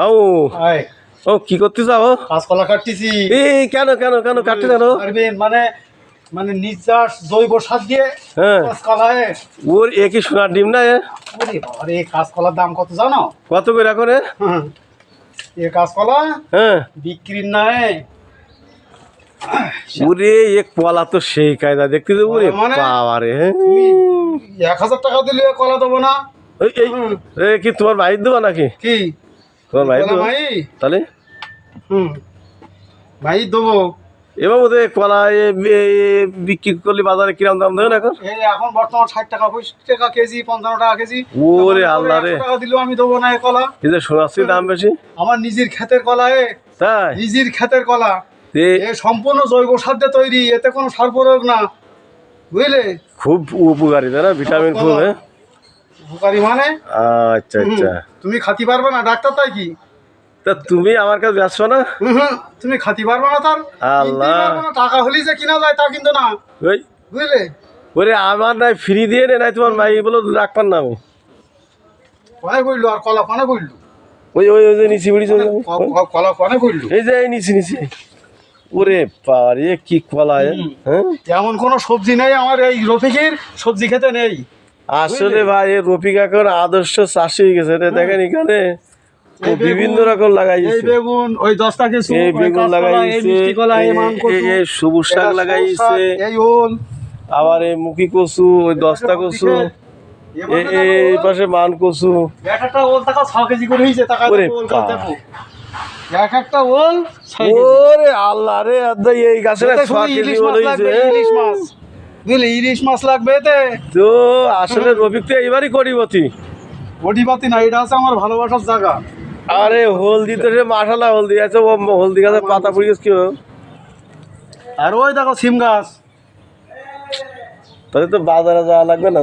ও ও কি করতে যাও? কাঁচকলা কাটতেছি। এই কেন কেন কেন কাটতে কেন? মানে মানে নির্যাস জৈব সার দিয়ে হ্যাঁ কাঁচকলায়। ওর একই সোনার ডিম না? ওরে বাবা রে, কাঁচকলার দাম কত জানো? কত করে এখন? এ কাঁচকলা হ্যাঁ বিক্রির নাই। ওরে এক কলা তো সেই কায়দা দেখতে দেবো রে বাবা রে। 1000 টাকা দিলে কলা দেবো না? এই কি তোমার ভাই দেবো নাকি? কি তোমার ভাই দেবো? ভাই তাহলে ভাই দেবো। এবার বোধ কলা বিক্রি করলে বাজারে কিরম দাম দেবেন এখন? এই এখন বর্তমান 60 টাকা 65 টাকা কেজি 55 টাকা কেজি। ওরে আল্লাহ রে, 100 টাকা দিলেও আমি দেবো না এই কলা। এই যে শোনাচ্ছি দাম বেশি। আমার নিজের ক্ষেতের কলা তাই নিজের ক্ষেতের কলা, এ সম্পূর্ণ জৈব সার দিয়ে তৈরি, এতে কোনো সার প্রয়োগ না, বুঝলে? খুব উপকারী তাই না? ভিটামিন খুব। উপকারী মানে? আচ্ছা আচ্ছা, তুমি খাতি পারবে না ডাক্তার, তাই কি? তা তুমি আমার কাছে ব্যস্ত না? তুমি খাতি পারবে না, তার আল্লাহ টাকা হলেই যে কিনা যায় তা কিন্তু না, ওই বুঝলে? ওরে আমার নাই ফ্রি দিয়ে নে, নাই তোমার ভাই বলো রাখবার না আমি। কনে বললো আর কলা কনে বললো? ওই ওই ওই যে নিচি বিড়ি কলা কনে বললো? এই যে এই নিচি নিচি। ওরে পারে কি কলা! হ্যাঁ এমন কোনো সবজি নেই আমার এই রফিকের সবজি খেতে নেই। আসলে ভাই রফিক এখন আদর্শ চাষি হয়ে গেছে। দেখেন এখানে বিভিন্ন রকম লাগাইছে। বেগুন ওই 10 টাকা কিছু, এই বেগুন লাগাইছে, এই সবুজ শাক লাগাইছে, এই ওল, আবার এই মুখী কচু, ওই 10টা কচু, এই পাশে মান কচু। একটা ওল টাকা 6 কেজি করে হয়েছে। টাকা দেখো এক একটা ওল। ওরে আল্লাহ রে, এই গাছের 6 কেজি ওল হয়েছে। ইলিশ মাছ, বুঝলি? ইলিশ মাছ লাগবে এতে। তো আসলে রফিক তো এইবারই করিবতি। বডিপাতি না, এটা হচ্ছে আমার ভালোবাসার জায়গা। আরে হলদি তো সে মাশাআল্লাহ হলদি আছে, ও হলদি গাছের পাতা পড়ে গেছে কি? আর ওই দেখো সিম গাছ। তাহলে তো বাজারে যাওয়া লাগবে না?